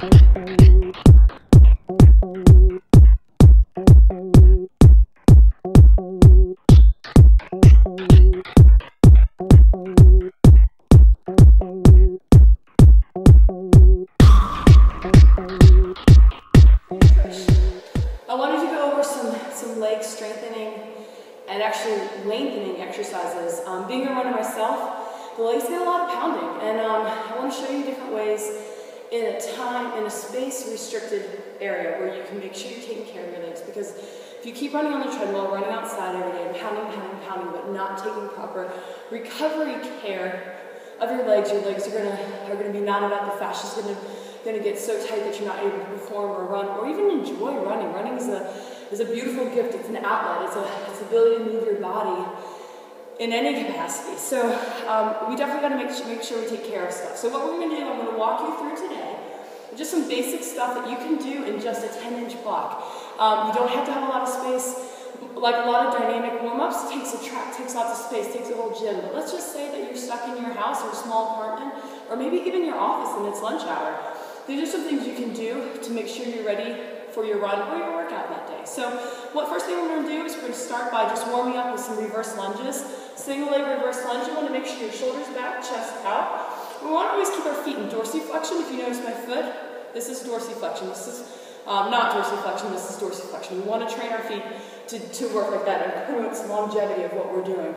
I wanted to go over some leg strengthening and actually lengthening exercises. Being a runner myself, the legs get a lot of pounding, and I want to show you different ways in a space-restricted area where you can make sure you're taking care of your legs. Because if you keep running on the treadmill, running outside every day, and pounding, but not taking proper recovery care of your legs are gonna be knotted up. The fascia's gonna get so tight that you're not able to perform or run or even enjoy running. Running is a beautiful gift. It's an outlet. It's the ability to move your body in any capacity. So we definitely got to make sure we take care of stuff. So what we're going to do, I'm going to walk you through today just some basic stuff that you can do in just a 10-inch block. You don't have to have a lot of space. Like a lot of dynamic warm-ups, takes lots of space, takes a whole gym. But let's just say that you're stuck in your house or a small apartment, or maybe even your office and it's lunch hour. These are some things you can do to make sure you're ready for your run or your workout that day. So first thing we're going to do is we're going to start by just warming up with some reverse lunges. Single leg reverse lunge. You want to make sure your shoulders back, chest out. We want to always keep our feet in dorsiflexion. If you notice my foot, this is dorsiflexion. This is not dorsiflexion, this is dorsiflexion. We want to train our feet to work like that and promotes longevity of what we're doing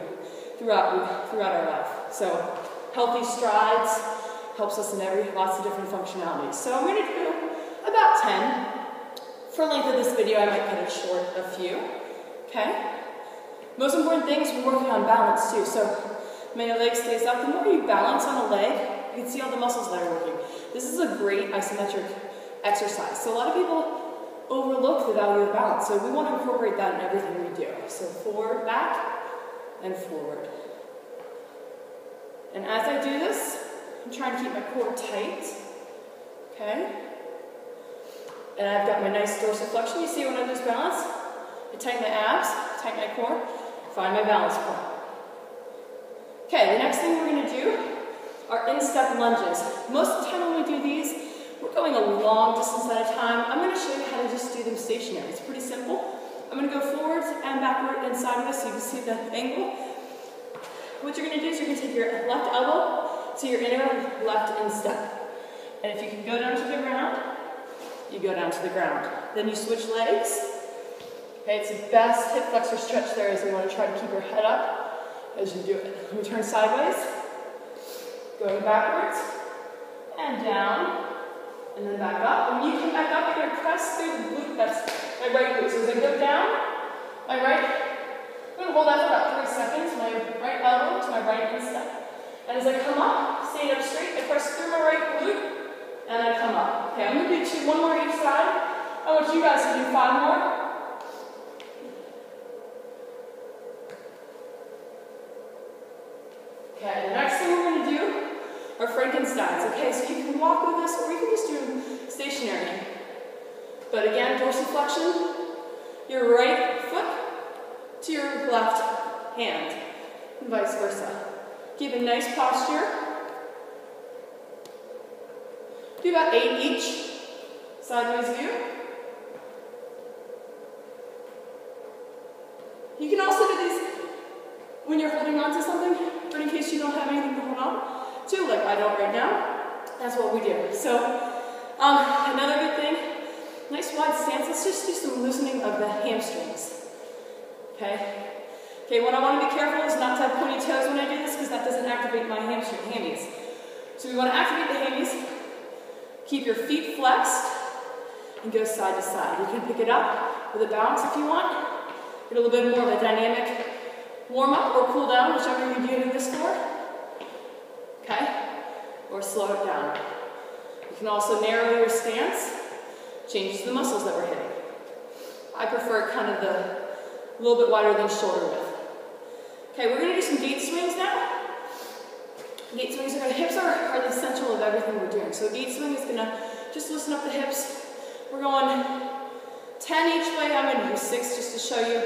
throughout our life. So healthy strides helps us in lots of different functionalities. So I'm going to do about 10. For length of this video, I might cut it short a few. Okay? Most important thing is we're working on balance too. So when your leg stays up, the more you balance on a leg, you can see all the muscles that are working. This is a great isometric exercise. So a lot of people overlook the value of balance. So we want to incorporate that in everything we do. So forward, back, and forward. And as I do this, I'm trying to keep my core tight. Okay? And I've got my nice dorsiflexion. You see when I lose balance? I tighten my abs, tighten my core, find my balance point. Okay, the next thing we're going to do are instep lunges. Most of the time when we do these, we're going a long distance at a time. I'm going to show you how to just do them stationary. It's pretty simple. I'm going to go forwards and backward and sideways so you can see the angle. What you're going to do is you're going to take your left elbow to your inner left instep. And if you can go down to the ground, you go down to the ground. Then you switch legs. Okay, it's the best hip flexor stretch there is. You want to try to keep your head up as you do it. Let me turn sideways, going backwards, and down, and then back up. And when you come back up, you're going to press through the glute. That's my right glute. So as I go down, my right, I'm going to hold that for about 3 seconds, my right elbow to my right instep. And as I come up, stand up straight, I press through my right glute, and I come up. Okay, I'm going to do one more each side. I want you guys to do 5 more. Okay, the next thing we're going to do are Frankensteins. Okay, so you can walk with us or you can just do them stationary. But again, dorsiflexion, your right foot to your left hand, and vice versa. Keep a nice posture. Do about 8 each. Sideways view. You can also do these when you're holding on to something, but in case you don't have anything to hold on to, like I don't right now, that's what we do. So, another good thing, nice wide stance. Let's just do some loosening of the hamstrings. Okay? Okay, what I want to be careful is not to have pointy toes when I do this because that doesn't activate my hammies. So we want to activate the hammies. Keep your feet flexed and go side to side. You can pick it up with a bounce if you want. Get a little bit more of a dynamic warm up or cool down, whichever you're doing this for. Okay? Or slow it down. You can also narrow your stance. Changes the muscles that we're hitting. I prefer kind of a little bit wider than shoulder width. Okay, we're going to do some gate swings now. Gate swings are hips are the essential of everything we're doing. So gate swing is going to just loosen up the hips. We're going 10 each way. I'm going to do 6 just to show you.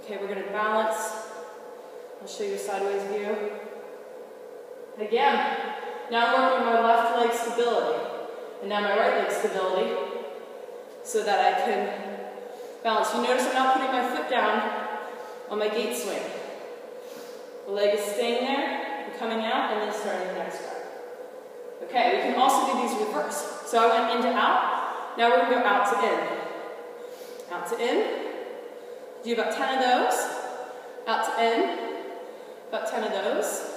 Okay, we're going to balance. I'll show you a sideways view. And again, now I'm working on my left leg stability. And now my right leg stability so that I can balance. You notice I'm not putting my foot down on my gate swing. The leg is staying there, and coming out, and then starting the next rep. Okay, we can also do these reverse. So I went in to out. Now we're going to go out to in. Out to in. Do about 10 of those. Out to in. About 10 of those.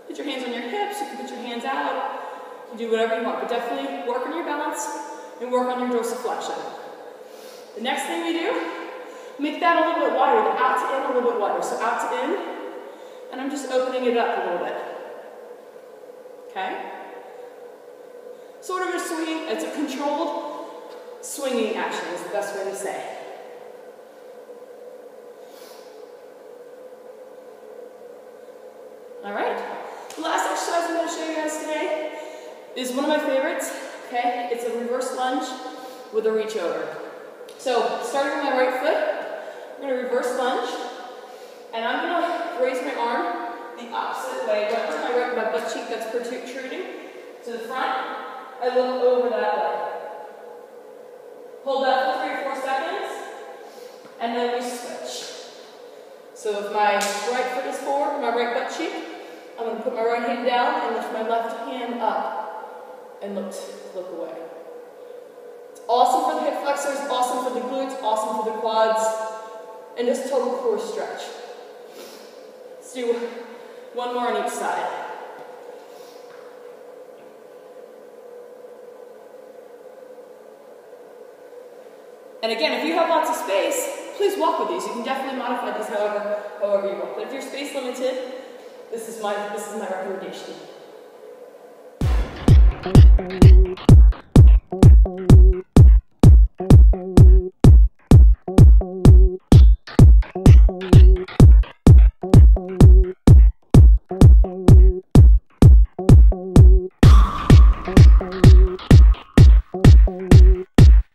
Put your hands on your hips. You can put your hands out. You do whatever you want, but definitely work on your balance and work on your dorsiflexion. The next thing we do, make that a little bit wider. The out to in a little bit wider. So out to in, and I'm just opening it up a little bit. Okay? Sort of a swinging, it's a controlled swinging action is the best way to say. All right. The last exercise I'm going to show you guys today is one of my favorites. Okay? It's a reverse lunge with a reach over. So, starting with my right foot, I'm going to reverse lunge, and I'm going to raise my arm the opposite way. My butt cheek that's protruding to the front. I look over that way. Hold that for 3 or 4 seconds, and then we switch. So if my right foot is forward, my right butt cheek, I'm going to put my right hand down and lift my left hand up and look away. It's awesome for the hip flexors, awesome for the glutes, awesome for the quads, and just total core stretch. Let's do one more on each side. And again, if you have lots of space, please walk with these. You can definitely modify these however you want. But if you're space limited, this is my recommendation.